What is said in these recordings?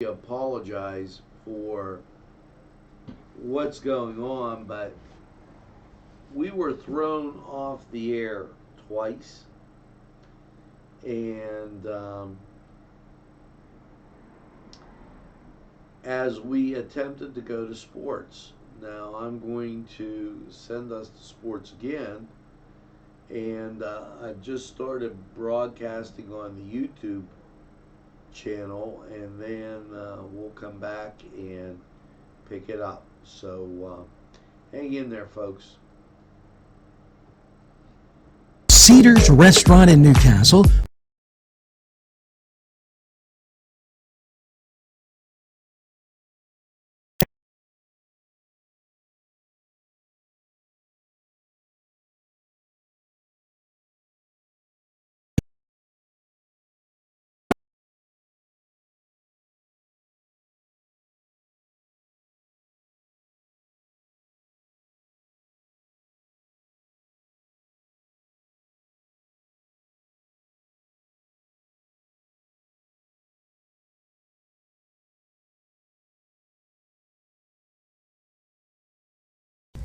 apologize for what's going on, but we were thrown off the air twice, and as we attempted to go to sports. Now I'm going to send us to sports again, and I've just started broadcasting on the YouTube channel, and then we'll come back and pick it up. So hang in there, folks. Cedars Restaurant in Newcastle.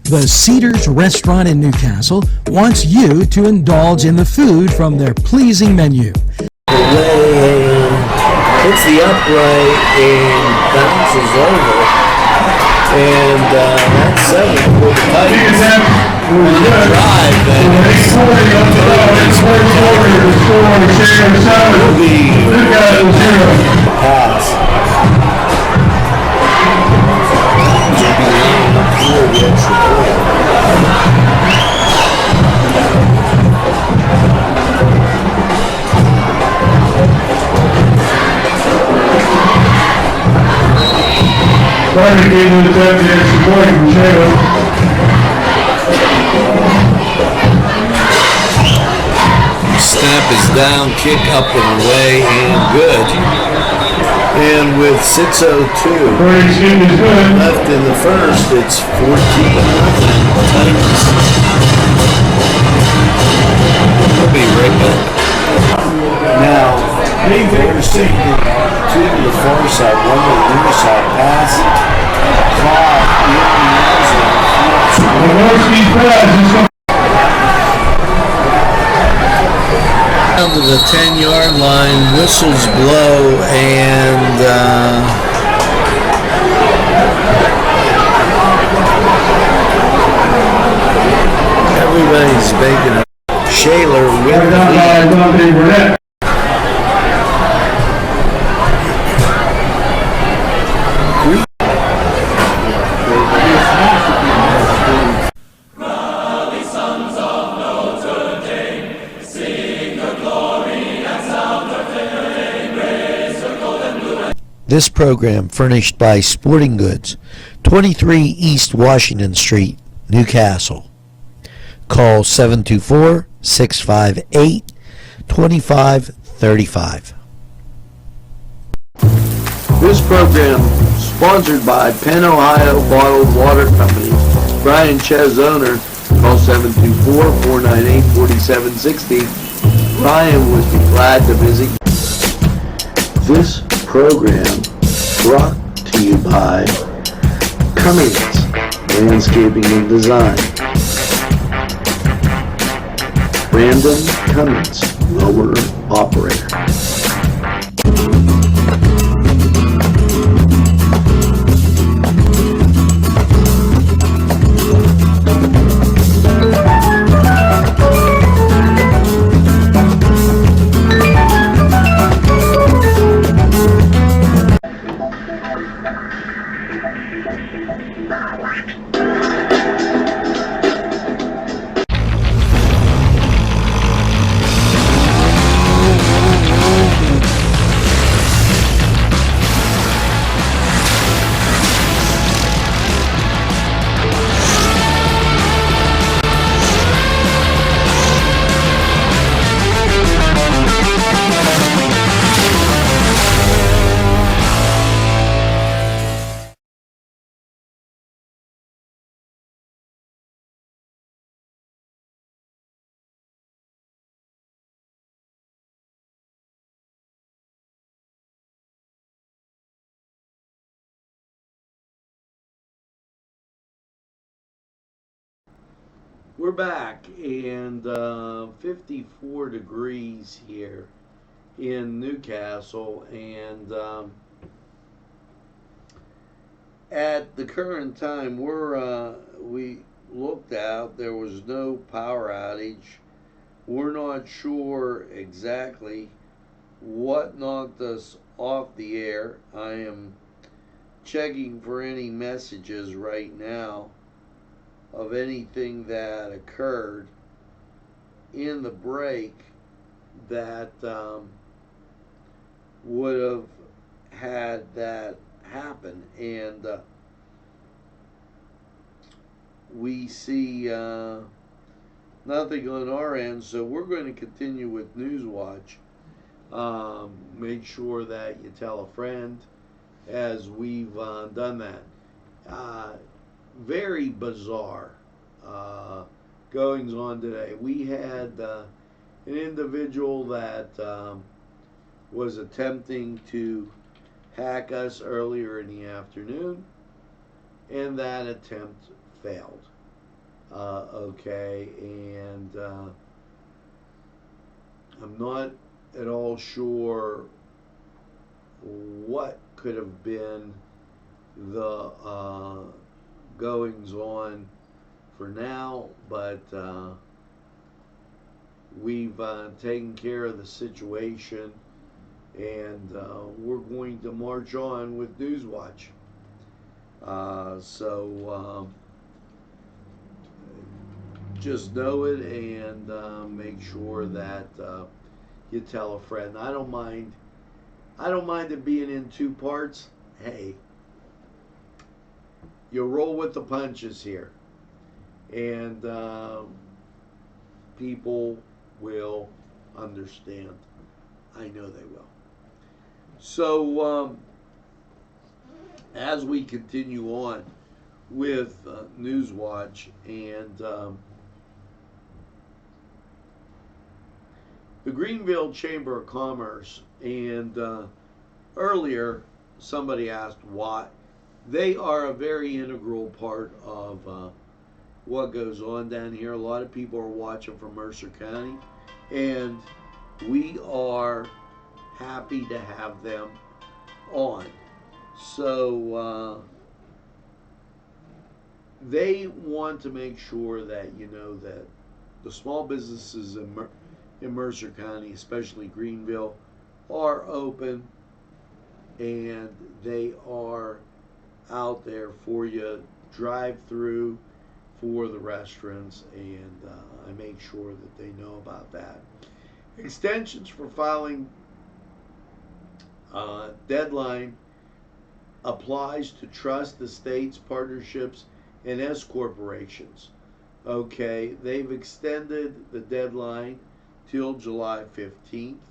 The Cedars Restaurant in Newcastle wants you to indulge in the food from their pleasing menu. Hits the upright and bounces over, and that's 7 for the Titans. Drive that will be pass. Starting game of the deputy supporting Michelle. Snap is down, kick up and away, and good. And with 6:02 left in the first, it's 14-0 Titans. We'll be right back. Now, they're sitting two to the far side, one to the near side, pass, caught down to the 10-yard line, whistles blow, and everybody's making a Shaler with the lead. This program furnished by Sporting Goods, 23 East Washington Street, Newcastle. Call 724-658-2535. This program sponsored by Penn Ohio Bottled Water Company. Brian Ches, owner. Call 724-498-4760. Brian would be glad to visit. This program brought to you by Cummings Landscaping and Design. Brandon Cummings, mower operator. We're back, and 54 degrees here in Newcastle, and at the current time we looked out, there was no power outage. We're not sure exactly what knocked us off the air. I am checking for any messages right now of anything that occurred in the break that would have had that happen. And we see nothing on our end, so we're going to continue with Newswatch. Make sure that you tell a friend, as we've done that. Very bizarre goings on today. We had an individual that was attempting to hack us earlier in the afternoon, and that attempt failed. Okay, and I'm not at all sure what could have been the goings on for now, but we've taken care of the situation, and we're going to march on with Newswatch. So just know it, and make sure that you tell a friend. I don't mind it being in two parts. Hey, you roll with the punches here, and people will understand. I know they will. So as we continue on with Newswatch, and the Greenville Chamber of Commerce, and earlier somebody asked why. They are a very integral part of what goes on down here. A lot of people are watching from Mercer County, and we are happy to have them on. So they want to make sure that you know that the small businesses in Mercer County, especially Greenville, are open, and they are out there for you, drive through for the restaurants, and I make sure that they know about that. Extensions for filing deadline applies to trust, estates, partnerships, and S corporations. Okay, they've extended the deadline till July 15th.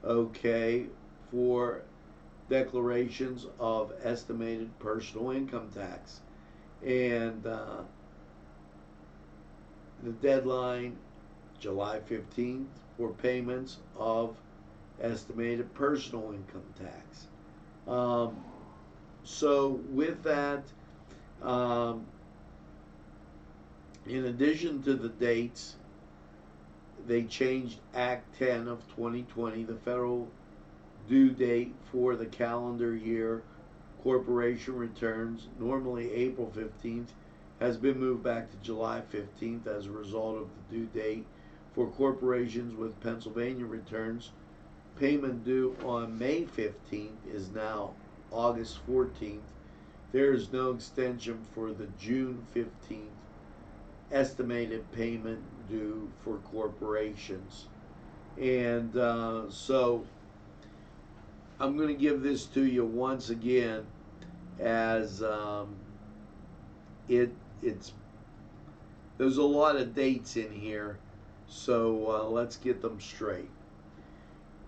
Okay, for declarations of estimated personal income tax, and the deadline July 15th for payments of estimated personal income tax. So with that, in addition to the dates, they changed Act 10 of 2020, the federal due date for the calendar year corporation returns, normally April 15th, has been moved back to July 15th as a result of the due date for corporations with Pennsylvania returns. Payment due on May 15th is now August 14th. There is no extension for the June 15th estimated payment due for corporations. And so I'm going to give this to you once again, as it's there's a lot of dates in here, so let's get them straight.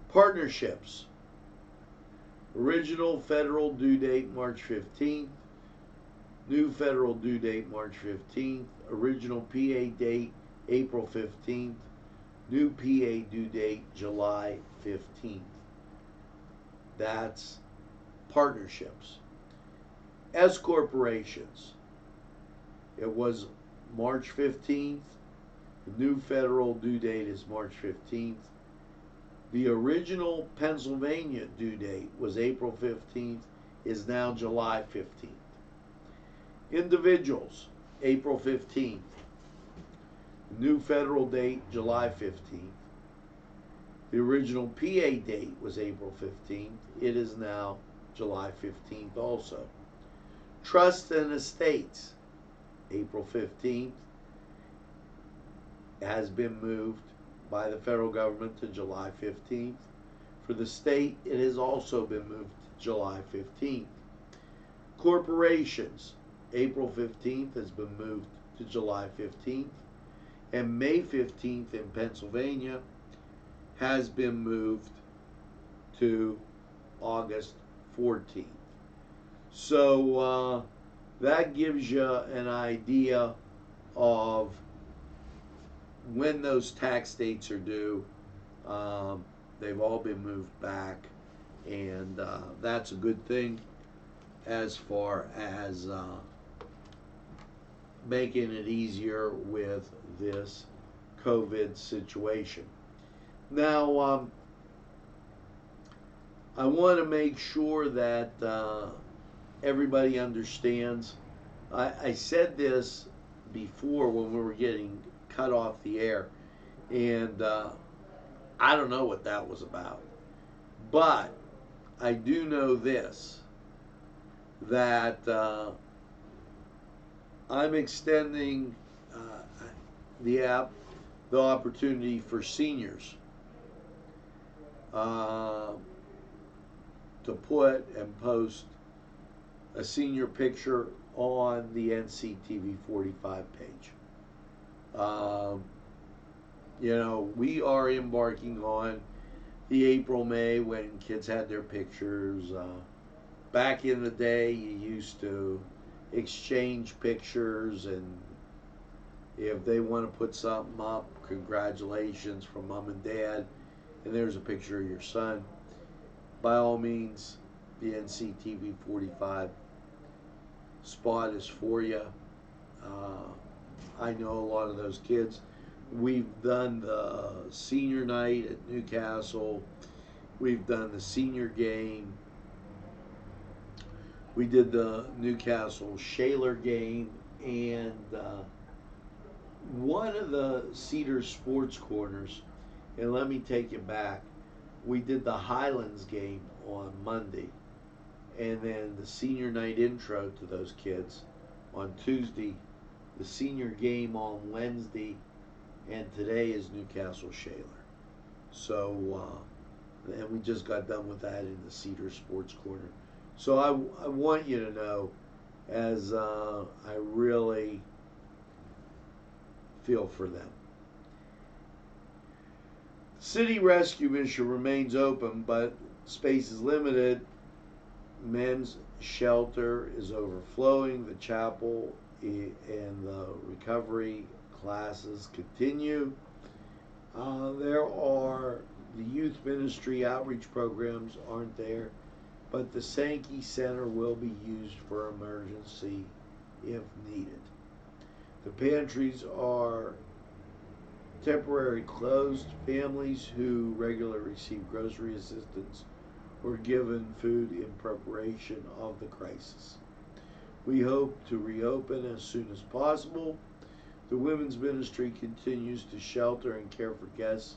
Partnerships. Original federal due date March 15th. New federal due date March 15th. Original PA date April 15th. New PA due date July 15th. That's partnerships. S corporations. It was March 15th The new federal due date is March 15th. The original Pennsylvania due date was April 15th, is now July 15th. Individuals, April 15th. New federal date, July 15th. The original PA date was April 15th. It is now July 15th also. Trusts and estates, April 15th, has been moved by the federal government to July 15th. For the state, it has also been moved to July 15th. Corporations, April 15th has been moved to July 15th. And May 15th in Pennsylvania has been moved to August 14th. So that gives you an idea of when those tax dates are due. They've all been moved back, and that's a good thing as far as making it easier with this COVID situation. Now, I want to make sure that everybody understands. I said this before when we were getting cut off the air, and I don't know what that was about. But I do know this, that I'm extending the opportunity for seniors to put and post a senior picture on the Nctv45 page. We are embarking on the April-May when kids had their pictures. Back in the day, you used to exchange pictures, and if they want to put something up, congratulations from mom and dad, and there's a picture of your son. By all means, the Nctv45 spot is for you. I know a lot of those kids. We've done the senior night at Newcastle. We've done the senior game. We did the Newcastle Shaler game, and one of the Cedar Sports Corners, and let me take you back, we did the Highlands game on Monday, and then the senior night intro to those kids on Tuesday, the senior game on Wednesday, and today is Newcastle Shaler. So, and we just got done with that in the Cedar Sports Corner. So I want you to know, as I really feel for them. City rescue mission remains open, but space is limited. Men's shelter is overflowing. The chapel and the recovery classes continue. There are the youth ministry outreach programs aren't there, but the Sankey Center will be used for emergency if needed. The pantries are temporarily closed. Families who regularly receive grocery assistance were given food in preparation of the crisis. We hope to reopen as soon as possible. The women's ministry continues to shelter and care for guests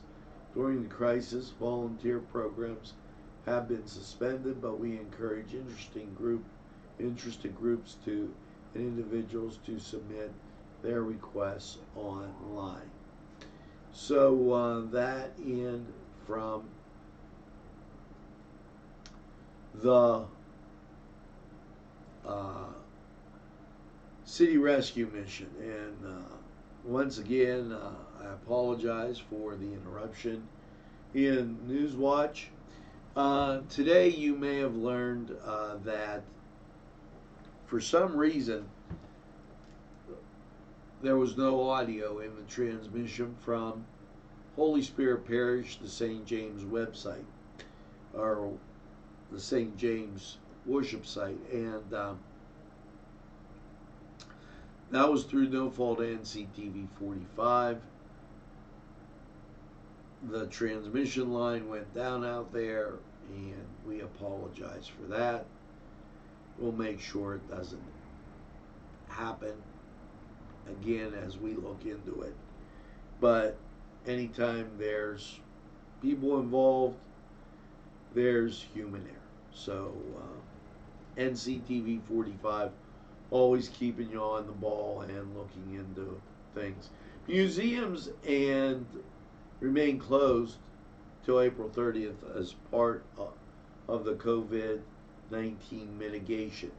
during the crisis. Volunteer programs have been suspended, but we encourage interested groups and individuals to submit their requests online. So that in from the City Rescue Mission. And once again, I apologize for the interruption in Newswatch. Today you may have learned that for some reason there was no audio in the transmission from Holy Spirit Parish, the St. James website, or the St. James worship site, and that was through no fault Nctv45. the transmission line went down out there, and we apologize for that. We'll make sure it doesn't happen again as we look into it. But anytime there's people involved, there's human error. So Nctv45 always keeping you on the ball and looking into things. Museums and remain closed till April 30th as part of the COVID-19 mitigation.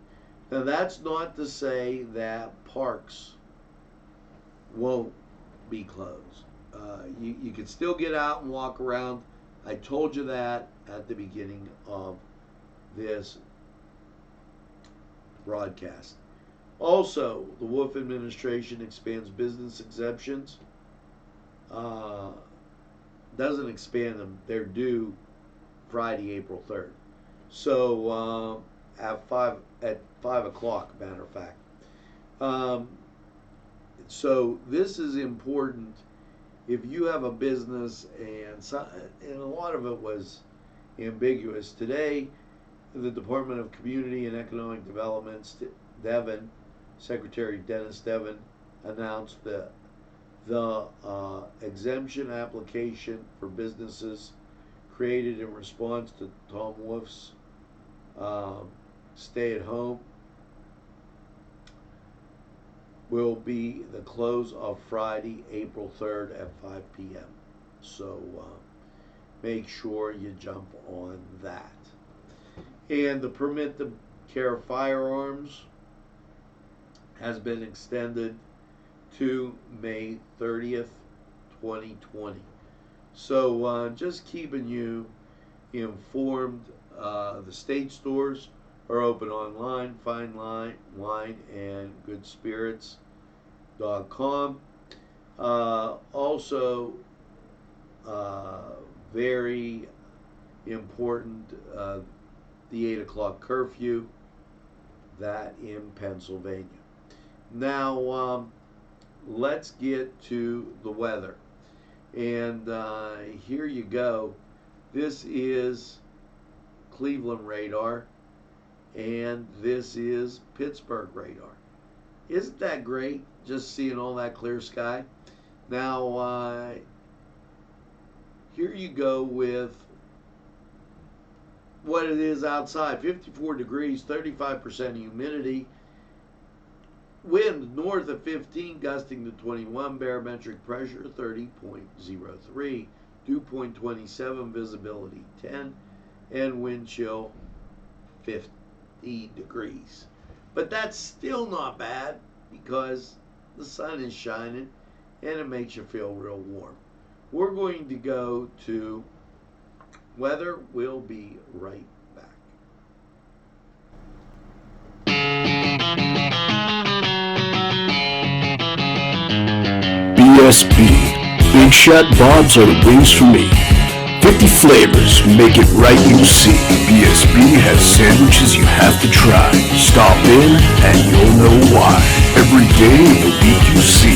Now that's not to say that parks won't be closed. You can still get out and walk around. I told you that at the beginning of this broadcast. Also, the Wolf administration expands business exemptions. Doesn't expand them. They're due Friday, April 3rd. So at 5 o'clock, matter of fact. So this is important. If you have a business, and a lot of it was ambiguous today, the Department of Community and Economic Development, Secretary Dennis Devon, announced the exemption application for businesses created in response to Tom Wolf's stay at home will be the close of Friday, April 3rd at 5 p.m. So make sure you jump on that. And the permit to carry firearms has been extended to May 30th, 2020. So just keeping you informed. The state stores are open online, Fine Wine and Good Spirits.com. Also, very important, the 8 o'clock curfew, that in Pennsylvania. Now, let's get to the weather. And here you go. This is Cleveland radar, and this is Pittsburgh radar. Isn't that great, just seeing all that clear sky? Now, here you go with what it is outside. 54 degrees, 35% humidity. Wind north of 15, gusting to 21. Barometric pressure 30.03. Dew point 27. Visibility 10. And wind chill 50 degrees. But that's still not bad because the sun is shining and it makes you feel real warm. We're going to go to weather. We'll be right back. BSB. Big Shot Bobs are the wings for me. 50 flavors, make it right, you see. BSB has sandwiches you have to try. Stop in and you'll know why. Every day of the week you see.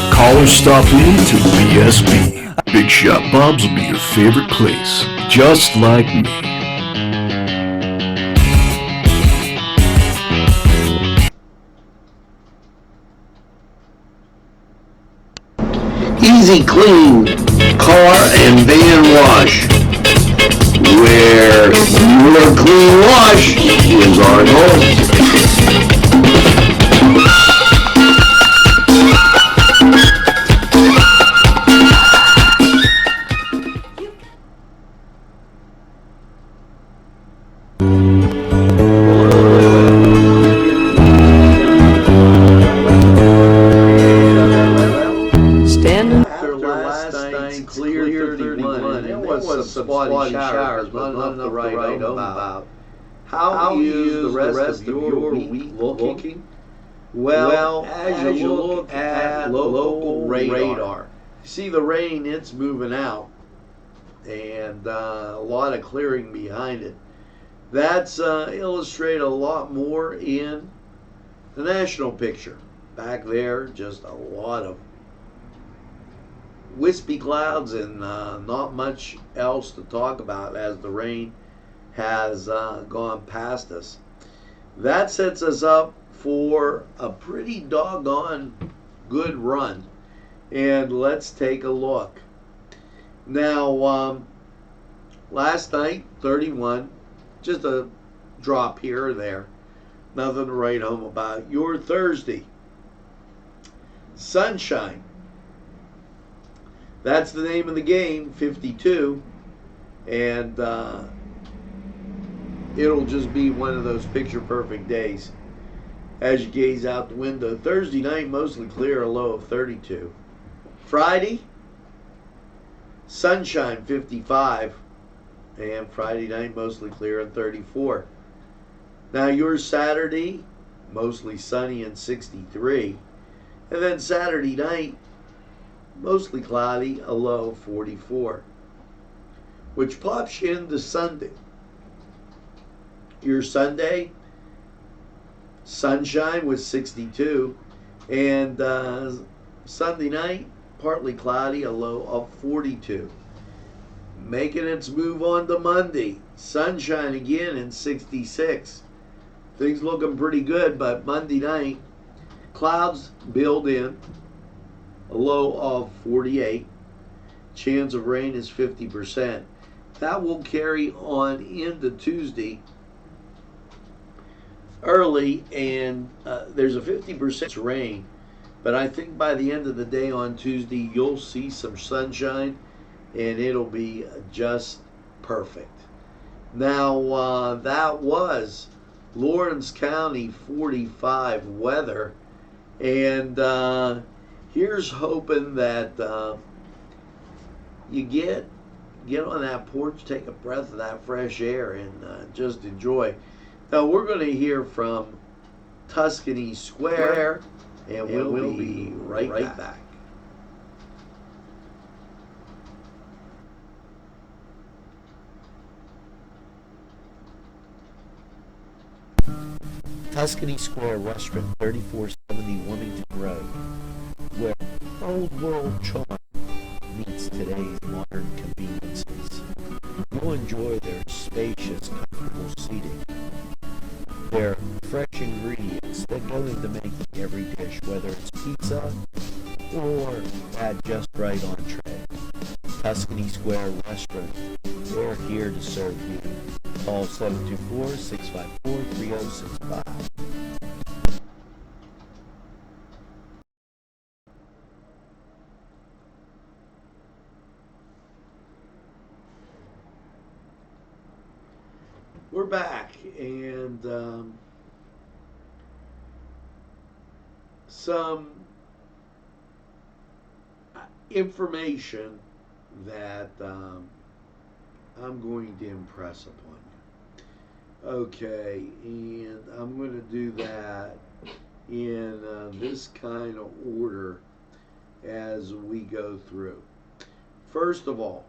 Call or stop in to BSB. Big Shot Bobs will be your favorite place, just like me. Easy Clean Car and Van Wash, where your clean wash is our goal. Clear 31, and there was some spotty showers, but not enough to write home about. How you use the rest of your week looking? Well, as you look at local radar, see the rain, it's moving out, and a lot of clearing behind it. That's illustrated a lot more in the national picture. Back there, just a lot of wispy clouds and not much else to talk about as the rain has gone past us. That sets us up for a pretty doggone good run. And let's take a look. Now, last night, 31, just a drop here or there. Nothing to write home about. Your Thursday, sunshine. That's the name of the game, 52. And it'll just be one of those picture-perfect days as you gaze out the window. Thursday night, mostly clear, a low of 32. Friday, sunshine, 55. And Friday night, mostly clear and 34. Now yours Saturday, mostly sunny and 63. And then Saturday night, mostly cloudy, a low of 44. Which pops you into Sunday. Your Sunday, sunshine with 62. And Sunday night, partly cloudy, a low of 42. Making its move on to Monday, sunshine again in 66. Things looking pretty good, but Monday night, clouds build in, a low of 48. Chance of rain is 50%. That will carry on into Tuesday early, and there's a 50% rain. But I think by the end of the day on Tuesday, you'll see some sunshine, and it'll be just perfect. Now, that was Lawrence County 45 weather, and here's hoping that you get on that porch, take a breath of that fresh air, and just enjoy. Now, we're going to hear from Tuscany Square, and we'll be right back. Tuscany Square Restaurant, 3470 Wilmington Road, where old world charm meets today's modern conveniences. You'll enjoy their spacious, comfortable seating, their fresh ingredients that go into making every dish, whether it's pizza or that just right entree. Tuscany Square Restaurant, they're here to serve you. Call 724-654-3065. We're back, and some information that I'm going to impress upon you. Okay, and I'm going to do that in this kind of order as we go through. First of all,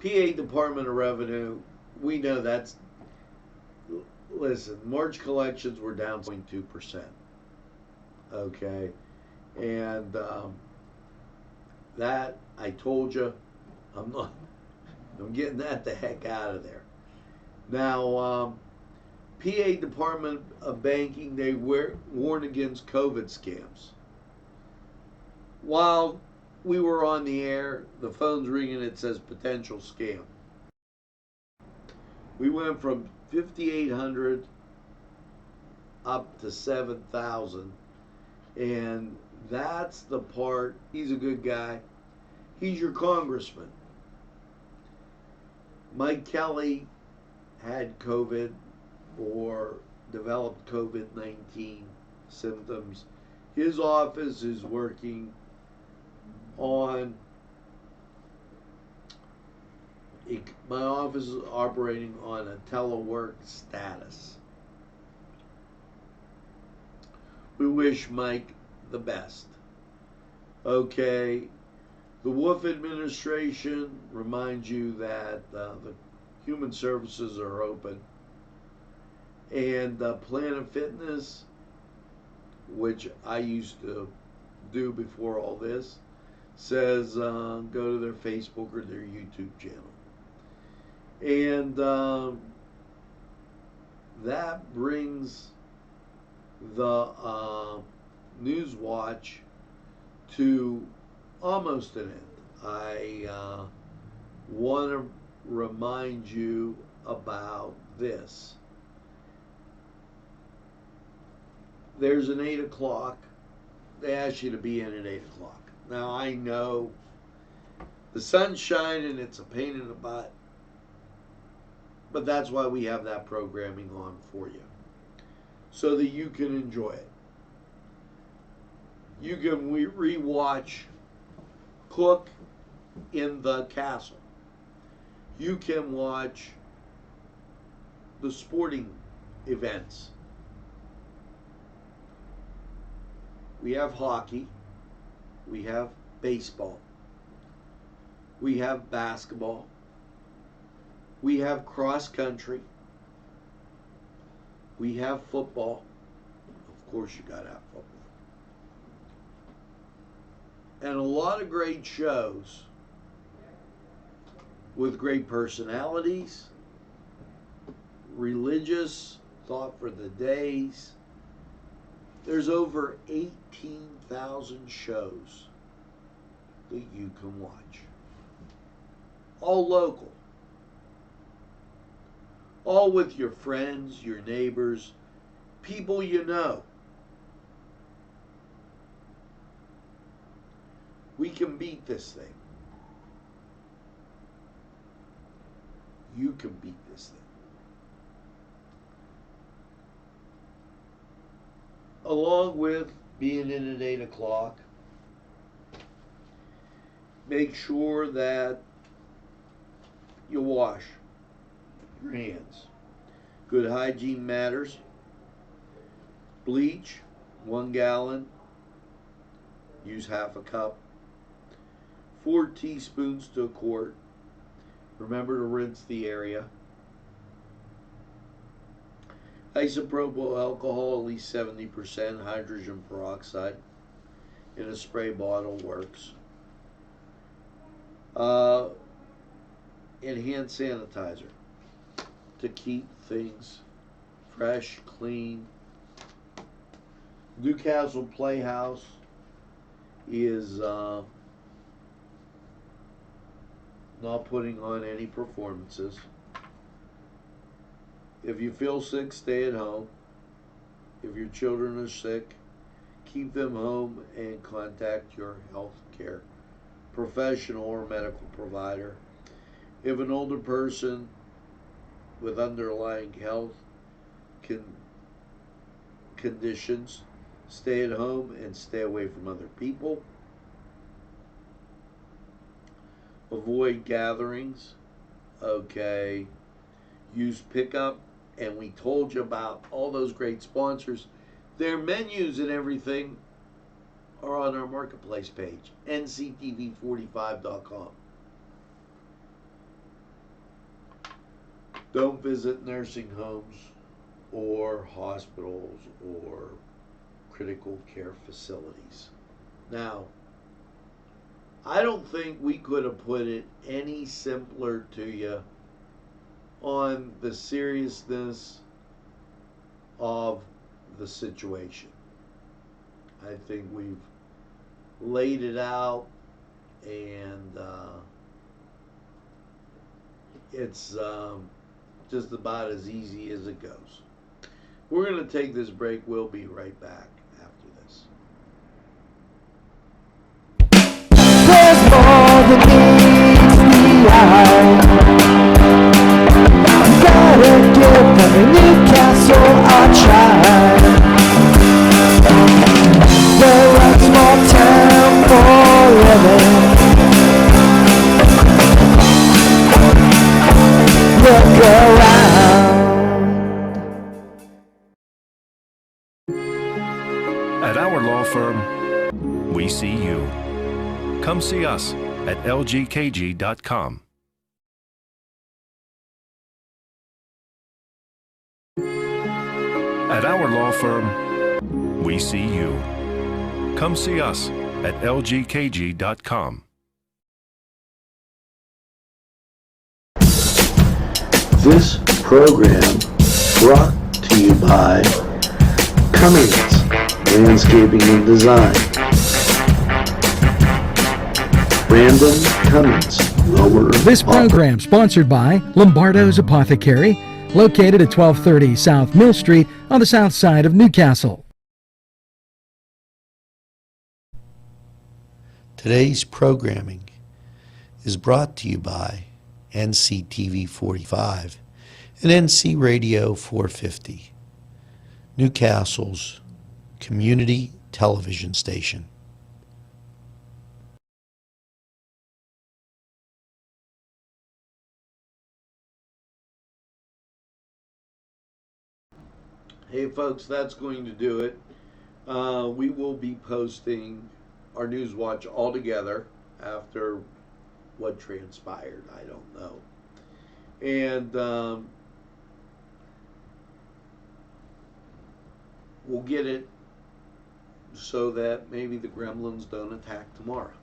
PA Department of Revenue, we know that's, listen, March collections were down 0.2%. Okay, and that, I told you, I'm getting that the heck out of there. Now, PA Department of Banking, they warn against COVID scams. While we were on the air, the phone's ringing, it says potential scam. We went from 5,800 up to 7,000, and that's the part. He's a good guy. He's your congressman. Mike Kelly had COVID or developed COVID-19 symptoms. His office is working on, my office is operating on a telework status. We wish Mike the best. Okay, the Wolf administration reminds you that the human services are open, and Planet Fitness, which I used to do before all this says go to their Facebook or their YouTube channel. And that brings the Newswatch to almost an end. I want to remind you about this. There's an 8 o'clock. They ask you to be in at 8 o'clock. Now, I know the sun's shining, it's a pain in the butt, but that's why we have that programming on for you, so that you can enjoy it. You can rewatch Cook in the Castle. You can watch the sporting events. We have hockey, we have baseball, we have basketball, we have cross country, we have football. Of course, you gotta have football. And a lot of great shows with great personalities, religious thought for the days. There's over 18,000 shows that you can watch. All local. All with your friends, your neighbors, people you know. We can beat this thing. You can beat this thing. Along with being in at 8 o'clock, make sure that you wash your hands. Good hygiene matters. Bleach, 1 gallon, use half a cup. 4 teaspoons to a quart. Remember to rinse the area. Isopropyl alcohol, at least 70%, hydrogen peroxide in a spray bottle works. And hand sanitizer to keep things fresh, clean. Newcastle Playhouse is not putting on any performances. If you feel sick, stay at home. If your children are sick, keep them home and contact your health care professional or medical provider. If an older person with underlying health conditions, stay at home and stay away from other people. Avoid gatherings. Okay. Use pickup. And we told you about all those great sponsors. Their menus and everything are on our marketplace page, Nctv45.com. Don't visit nursing homes or hospitals or critical care facilities. Now, I don't think we could have put it any simpler to you on the seriousness of the situation. I think we've laid it out, and it's just about as easy as it goes. We're going to take this break. We'll be right back after this. There's more than meets the eye. Gotta give them a Newcastle a try. They're a small town for living. Look around. At our law firm, we see you. Come see us at lgkg.com. At our law firm, we see you. Come see us at lgkg.com. This program brought to you by Cummings Landscaping and Design. Brandon Cummings, Lower This program sponsored by Lombardo's Apothecary, located at 1230 South Mill Street on the south side of Newcastle. Today's programming is brought to you by Nctv45 and NC Radio 450, Newcastle's community television station. Hey folks, that's going to do it. We will be posting our Newswatch all together after what transpired. I don't know. And we'll get it so that maybe the gremlins don't attack tomorrow.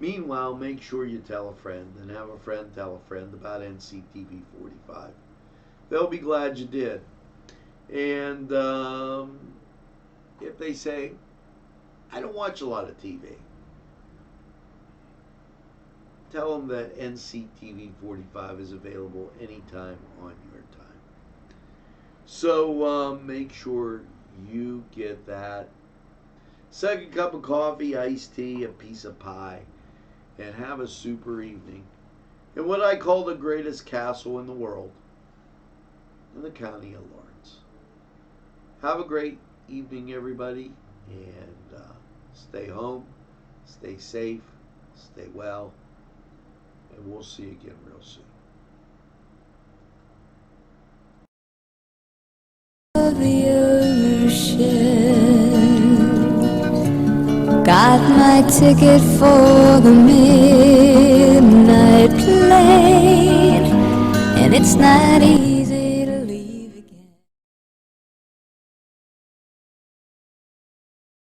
Meanwhile, make sure you tell a friend and have a friend tell a friend about Nctv45. They'll be glad you did. And if they say, I don't watch a lot of TV, tell them that Nctv45 is available anytime on your time. So make sure you get that. Second cup of coffee, iced tea, a piece of pie, and have a super evening in what I call the greatest castle in the world, in the county of Lawrence. Have a great evening, everybody, and stay home, stay safe, stay well, and we'll see you again real soon. Of the ocean, got my ticket for the midnight plane, and it's not easy.